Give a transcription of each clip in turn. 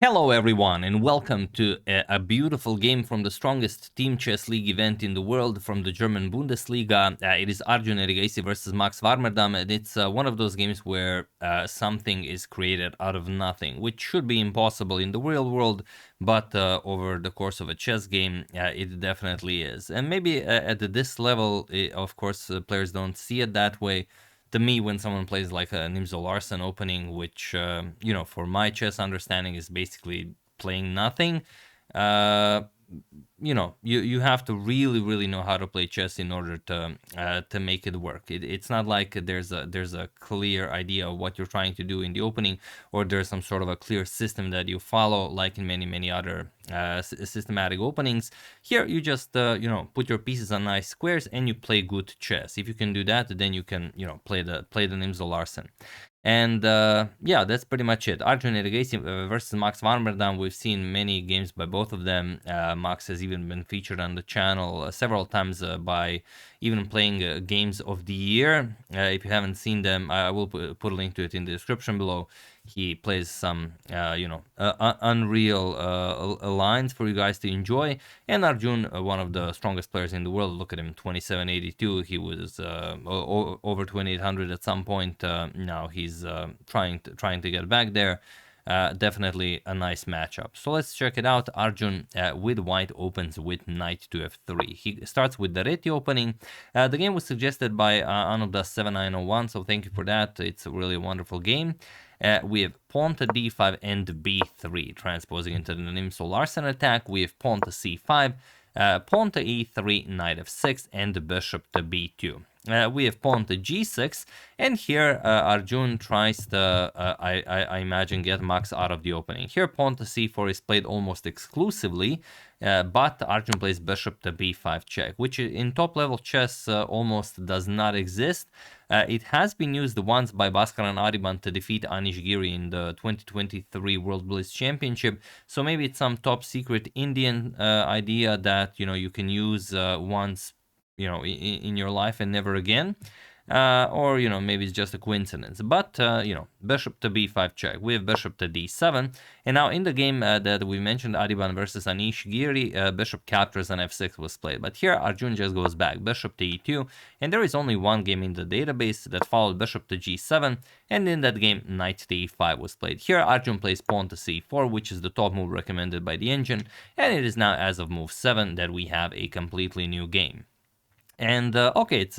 Hello everyone and welcome to a beautiful game from the strongest team chess league event in the world from the German Bundesliga. It is Arjun Erigaisi versus Max Warmerdam, and it's one of those games where something is created out of nothing, which should be impossible in the real world, but over the course of a chess game it definitely is. And maybe at this level, of course, players don't see it that way. To me, when someone plays like a Nimzovich-Larsen opening, which, for my chess understanding is basically playing nothing, you have to really know how to play chess in order to make it work. It's not like there's a clear idea of what you're trying to do in the opening, or there's some sort of a clear system that you follow, like in many other systematic openings. Here you just put your pieces on nice squares and you play good chess. If you can do that, then you can play the Nimzovich-Larsen. And yeah, that's pretty much it. Arjun Erigaisi versus Max Warmerdam. We've seen many games by both of them. Max has even been featured on the channel several times by even playing games of the year. If you haven't seen them, I will put a link to it in the description below. He plays some, unreal lines for you guys to enjoy. And Arjun, one of the strongest players in the world. Look at him, 2782. He was over 2800 at some point. Now he's trying to get back there. Definitely a nice matchup. So let's check it out. Arjun with white opens with knight to f3. He starts with the Reti opening. The game was suggested by Anoda7901, so thank you for that. It's a really wonderful game. We have pawn to d5 and b3, transposing into the Nimzovich-Larsen attack. We have pawn to c5, pawn to e3, knight f6, and bishop to b2. We have pawn to g6, and here Arjun tries to, I imagine, get Max out of the opening. Here pawn to c4 is played almost exclusively, but Arjun plays bishop to b5 check, which in top-level chess almost does not exist. It has been used once by Bhaskaran Ariban to defeat Anish Giri in the 2023 World Blitz Championship, so maybe it's some top-secret Indian idea that, you can use once in your life and never again, or maybe it's just a coincidence. But bishop to b5 check. We have bishop to d7, and now in the game that we mentioned, Ariban versus Anish Giri, bishop captures and f6 was played. But here Arjun just goes back, bishop to e2, and there is only one game in the database that followed bishop to g7, and in that game knight to e5 was played. Here Arjun plays pawn to c4, which is the top move recommended by the engine, and it is now as of move 7 that we have a completely new game. And okay, it's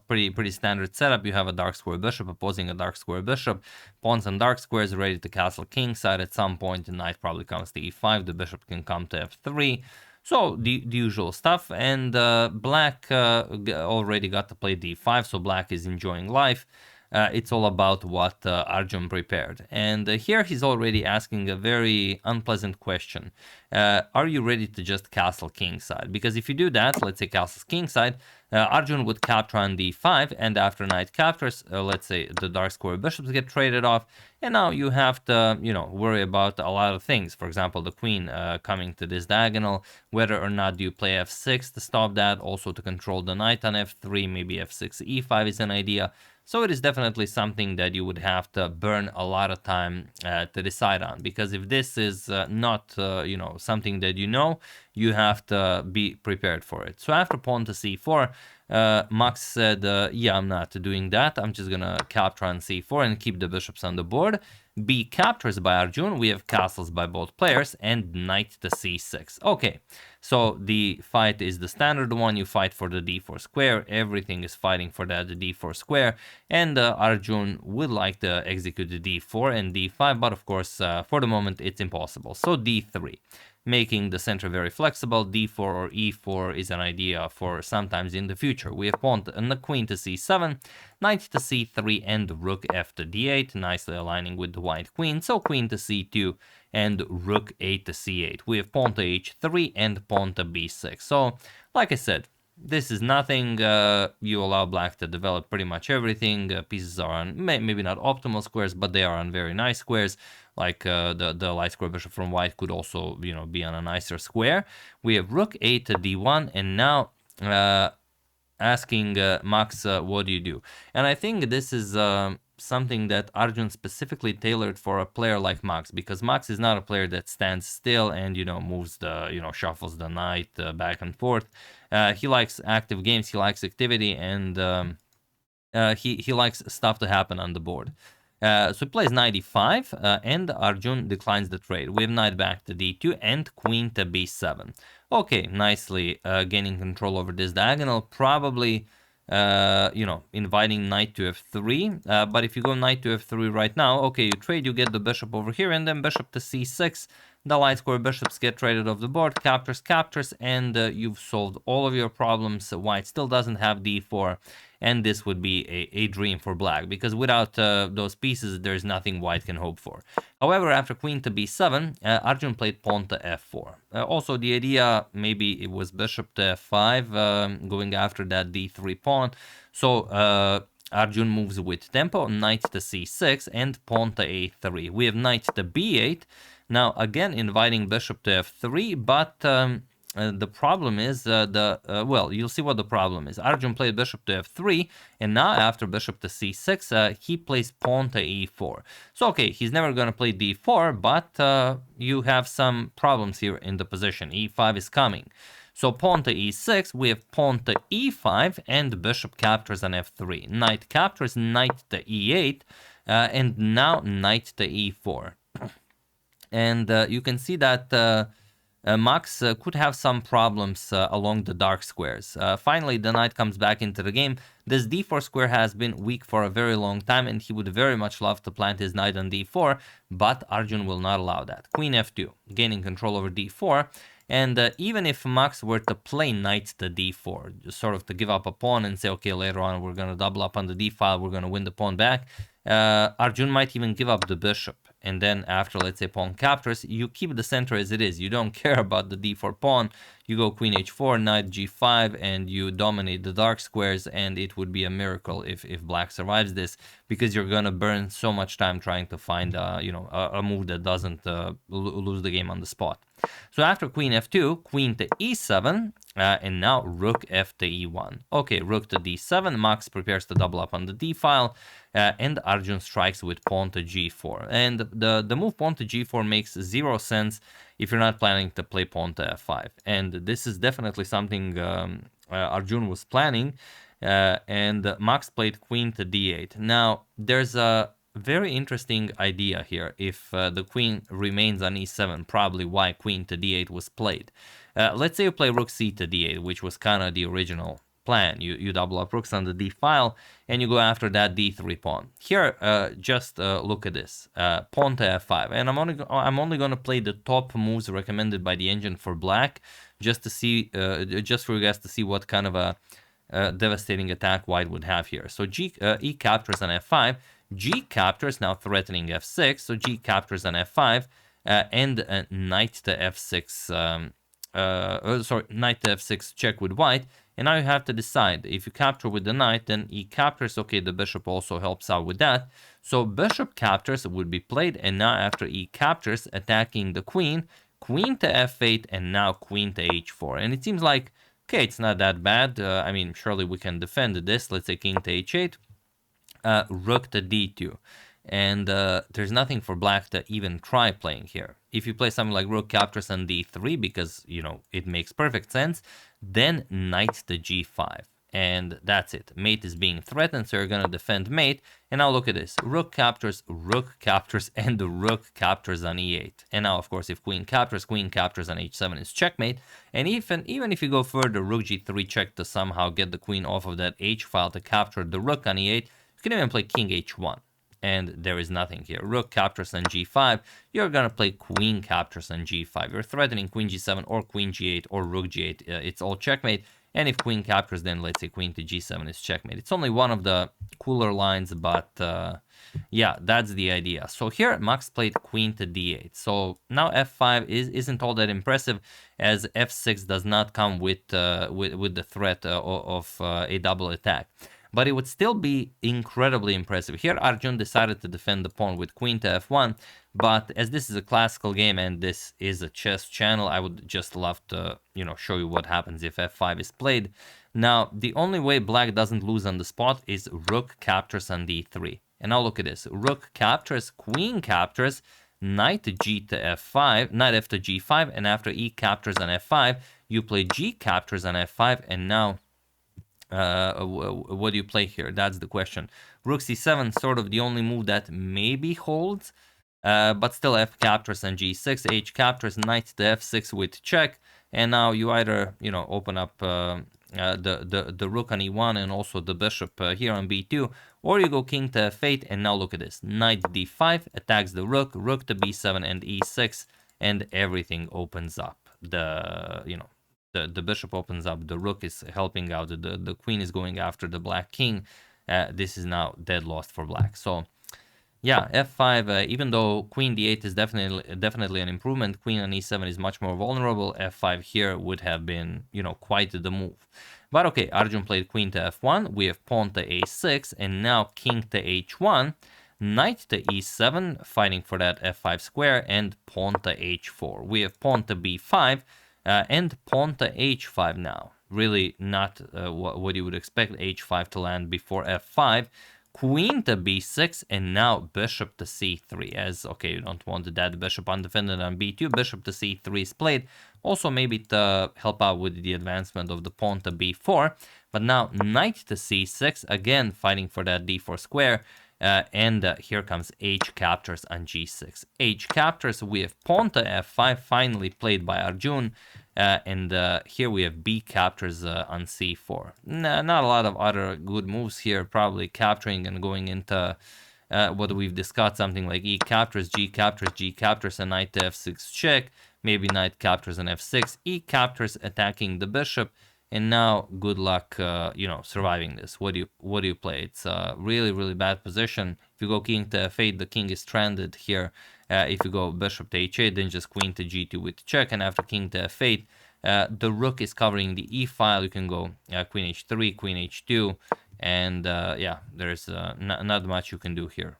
pretty standard setup. You have a dark square bishop opposing a dark square bishop, pawns and dark squares ready to castle kingside. At some point the knight probably comes to e5, the bishop can come to f3, so the usual stuff. And black already got to play d5, so black is enjoying life. It's all about what Arjun prepared. And here he's already asking a very unpleasant question. Are you ready to just castle kingside? Because if you do that, let's say castles kingside, Arjun would capture on d5, and after knight captures, let's say the dark square bishops get traded off, and now you have to, worry about a lot of things. For example, the queen coming to this diagonal, whether or not do you play f6 to stop that, also to control the knight on f3, maybe f6, e5 is an idea. So it is definitely something that you would have to burn a lot of time to decide on, because if this is not, something that you have to be prepared for it. So after pawn to c4, Max said, yeah, I'm not doing that. I'm just gonna capture on c4 and keep the bishops on the board. B captures by Arjun. We have castles by both players, and knight to c6. Okay, so the fight is the standard one. You fight for the d4 square. Everything is fighting for that d4 square, and Arjun would like to execute the d4 and d5, but of course for the moment it's impossible. So d3, making the center very flexible. d4 or e4 is an idea for sometimes in the future. We have pawn and the queen to c7, knight to c3, and rook f to d8, nicely aligning with the white queen. So queen to c2 and rook 8 to c8. We have pawn to h3 and pawn to b6. So like I said, this is nothing. You allow black to develop pretty much everything. Pieces are on maybe not optimal squares, but they are on very nice squares. Like the light square bishop from white could also be on a nicer square. We have rook 8 to d1, and now asking Max, what do you do? And I think this is something that Arjun specifically tailored for a player like Max, because Max is not a player that stands still and, moves shuffles the knight back and forth. He likes active games, he likes activity, and he likes stuff to happen on the board. So he plays knight e5, and Arjun declines the trade. We have knight back to d2 and queen to b7. Okay, nicely gaining control over this diagonal, probably inviting knight to f3, but if you go knight to f3 right now, okay, you trade, you get the bishop over here, and then bishop to c6, the light square bishops get traded off the board, captures, and you've solved all of your problems. White still doesn't have d4, and this would be a dream for black, because without those pieces, there's nothing white can hope for. However, after queen to b7, Arjun played pawn to f4. Also, the idea, maybe it was bishop to f5, going after that d3 pawn. So Arjun moves with tempo, knight to c6, and pawn to a3. We have knight to b8. Now, again, inviting bishop to f3, but the problem is, well, you'll see what the problem is. Arjun played bishop to f3, and now after bishop to c6, he plays pawn to e4. So, okay, he's never going to play d4, but you have some problems here in the position. e5 is coming. So pawn to e6, we have pawn to e5, and bishop captures on f3. Knight captures, knight to e8, and now knight to e4. And you can see that Max could have some problems along the dark squares. Finally, the knight comes back into the game. This d4 square has been weak for a very long time, and he would very much love to plant his knight on d4, but Arjun will not allow that. Queen f2, gaining control over d4. And even if Max were to play knight to d4, just sort of to give up a pawn and say, okay, later on we're going to double up on the d file, we're going to win the pawn back, Arjun might even give up the bishop. And then after, let's say, pawn captures, you keep the center as it is. You don't care about the d4 pawn. You go queen h4, knight g5, and you dominate the dark squares, and it would be a miracle if black survives this, because you're going to burn so much time trying to find a move that doesn't lose the game on the spot. So after queen f2, queen to e7, and now rook f to e1. Okay, rook to d7, Max prepares to double up on the d file, and Arjun strikes with pawn to g4. And the move pawn to g4 makes zero sense if you're not planning to play pawn to f5. And this is definitely something Arjun was planning, and Max played queen to d8. Now, there's a very interesting idea here. If the queen remains on e7, probably why queen to d8 was played. Let's say you play rook c to d8, which was kind of the original plan. You double up rooks on the d file, and you go after that d3 pawn. Here, just look at this, pawn to f5, and I'm only going to play the top moves recommended by the engine for black, just to see, just for you guys to see what kind of a devastating attack white would have here. So e captures on f5, g captures, now threatening f6, so g captures on f5, and knight to f6. Knight to f6 check with white, and now you have to decide. If you capture with the knight, then e captures. Okay, the bishop also helps out with that. So bishop captures would be played, and now after e captures, attacking the queen, queen to f8, and now queen to h4. And it seems like, okay, it's not that bad. I mean, surely we can defend this. Let's say king to h8, rook to d2. And there's nothing for black to even try playing here. If you play something like rook captures on d3, because, it makes perfect sense, then knight to g5. And that's it. Mate is being threatened, so you're going to defend mate. And now look at this. Rook captures, and the rook captures on e8. And now, of course, if queen captures on h7 is checkmate. And even if you go further, rook g3 check to somehow get the queen off of that h file to capture the rook on e8, you can even play king h1. And there is nothing here. Rook captures on g5. You're going to play queen captures on g5. You're threatening queen g7 or queen g8 or rook g8. It's all checkmate. And if queen captures, then let's say queen to g7 is checkmate. It's only one of the cooler lines, but yeah, that's the idea. So here, Max played queen to d8. So now f5 isn't all that impressive, as f6 does not come with the threat of a double attack. But it would still be incredibly impressive. Here, Arjun decided to defend the pawn with queen to f1, but as this is a classical game and this is a chess channel, I would just love to, show you what happens if f5 is played. Now, the only way black doesn't lose on the spot is rook captures on d3. And now look at this. Rook captures, queen captures, knight to g to f5, knight f to g5, and after e captures on f5, you play g captures on f5, and now what do you play here? That's the question. Rook c7, sort of the only move that maybe holds, but still f captures on g6, h captures, knight to f6 with check, and now you either, you know, open up the rook on e1 and also the bishop here on b2, or you go king to f8, and now look at this. Knight d5 attacks the rook, rook to b7 and e6, and everything opens up. The bishop opens up, the rook is helping out, the queen is going after the black king. This is now dead lost for black. So yeah, f5, even though queen d8 is definitely an improvement, queen on e7 is much more vulnerable. F5 here would have been, you know, quite the move. But okay, Arjun played queen to f1, we have pawn to a6, and now king to h1, knight to e7, fighting for that f5 square, and pawn to h4. We have pawn to b5, and pawn to h5 now. Really not what you would expect h5 to land before f5. Queen to b6, and now bishop to c3. As, okay, you don't want that bishop undefended on b2. Bishop to c3 is played. Also maybe to help out with the advancement of the pawn to b4. But now knight to c6, again fighting for that d4 square. And here comes h captures on g6. H captures, we have pawn to f5, finally played by Arjun. And here we have b captures on c4. Not a lot of other good moves here, probably capturing and going into what we've discussed, something like e captures, g captures, and knight to f6 check. Maybe knight captures on f6, e captures, attacking the bishop. And now, good luck, you know, surviving this. What do you play? It's a really bad position. If you go king to f8, the king is stranded here. If you go bishop to h8, then just queen to g2 with check, and after king to f8, the rook is covering the e file. You can go queen h3, queen h2, and yeah, there's not much you can do here.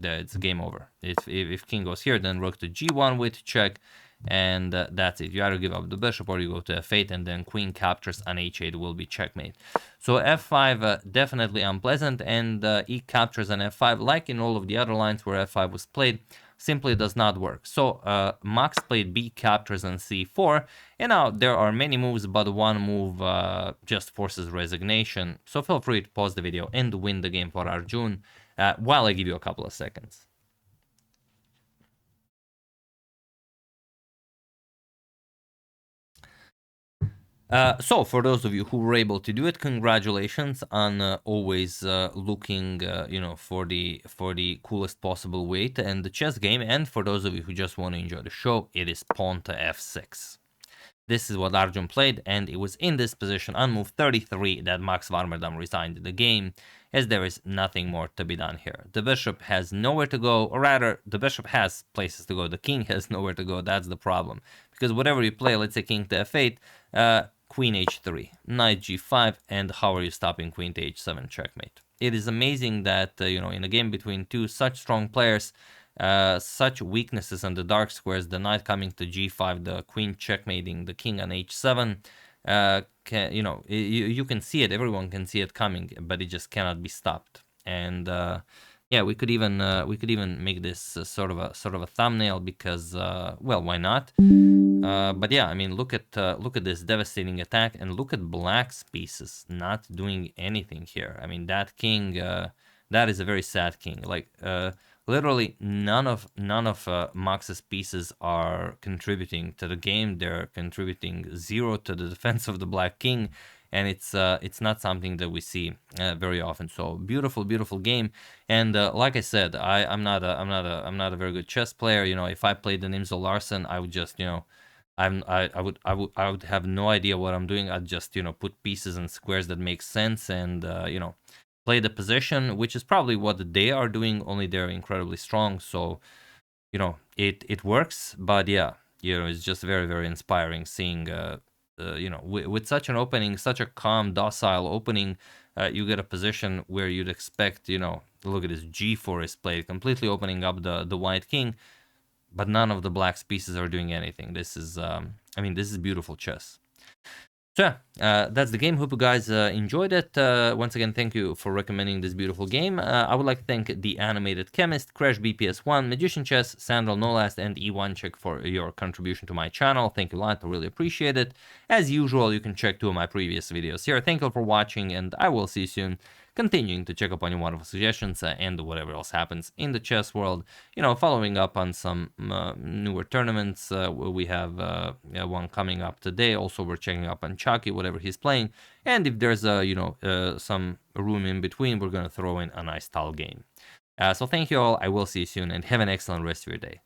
It's game over. If king goes here, then rook to g1 with check. And that's it. You either give up the bishop or you go to f8, and then queen captures on h8 will be checkmate. So f5 definitely unpleasant, and e captures on f5, like in all of the other lines where f5 was played, simply does not work. So Max played b captures on c4, and now there are many moves, but one move just forces resignation. So feel free to pause the video and win the game for Arjun while I give you a couple of seconds. So for those of you who were able to do it, congratulations on always looking, you know, for the coolest possible way to end the chess game. And for those of you who just want to enjoy the show, it is pawn to f6. This is what Arjun played, and it was in this position on move 33 that Max Warmerdam resigned the game, as there is nothing more to be done here. The bishop has nowhere to go, or rather, the bishop has places to go. The king has nowhere to go. That's the problem. Because whatever you play, let's say king to f8, queen h3, knight g5, and how are you stopping queen to h7 checkmate? It is amazing that, you know, in a game between two such strong players, such weaknesses on the dark squares, the knight coming to g5, the queen checkmating the king on h7, you know, you can see it, everyone can see it coming, but it just cannot be stopped. And yeah, we could even make this sort of a thumbnail, because well, why not? But yeah, I mean, look at this devastating attack, and look at Black's pieces not doing anything here. I mean, that king, that is a very sad king. Like literally none of Max's pieces are contributing to the game. They're contributing 0 to the defense of the Black king, and it's not something that we see very often. So beautiful game. And like I said, I'm not a very good chess player. You know, if I played the Nimzovich-Larsen, I would just, you know, I would have no idea what I'm doing. I'd just, you know, put pieces and squares that make sense, and you know, play the position, which is probably what they are doing, only they're incredibly strong. So, you know, it works. But yeah, you know, it's just very inspiring seeing you know, with such an opening, such a calm, docile opening, you get a position where you'd expect, you know, look at this, g4 is played, completely opening up the white king, but none of the Black's pieces are doing anything. This is I mean, this is beautiful chess. So yeah, that's the game. Hope you guys enjoyed it. Once again, thank you for recommending this beautiful game. I would like to thank The Animated Chemist, Crash BPS1, Magician Chess, Sandal Nolast, and E1 Check for your contribution to my channel. Thank you a lot. I really appreciate it. As usual, you can check 2 of my previous videos here. Thank you all for watching, and I will see you soon. Continuing to check up on your wonderful suggestions and whatever else happens in the chess world. Following up on some newer tournaments. We have one coming up today. Also, we're checking up on Chucky, whatever he's playing. And if there's some room in between, we're going to throw in a nice tall game. So thank you all. I will see you soon, and have an excellent rest of your day.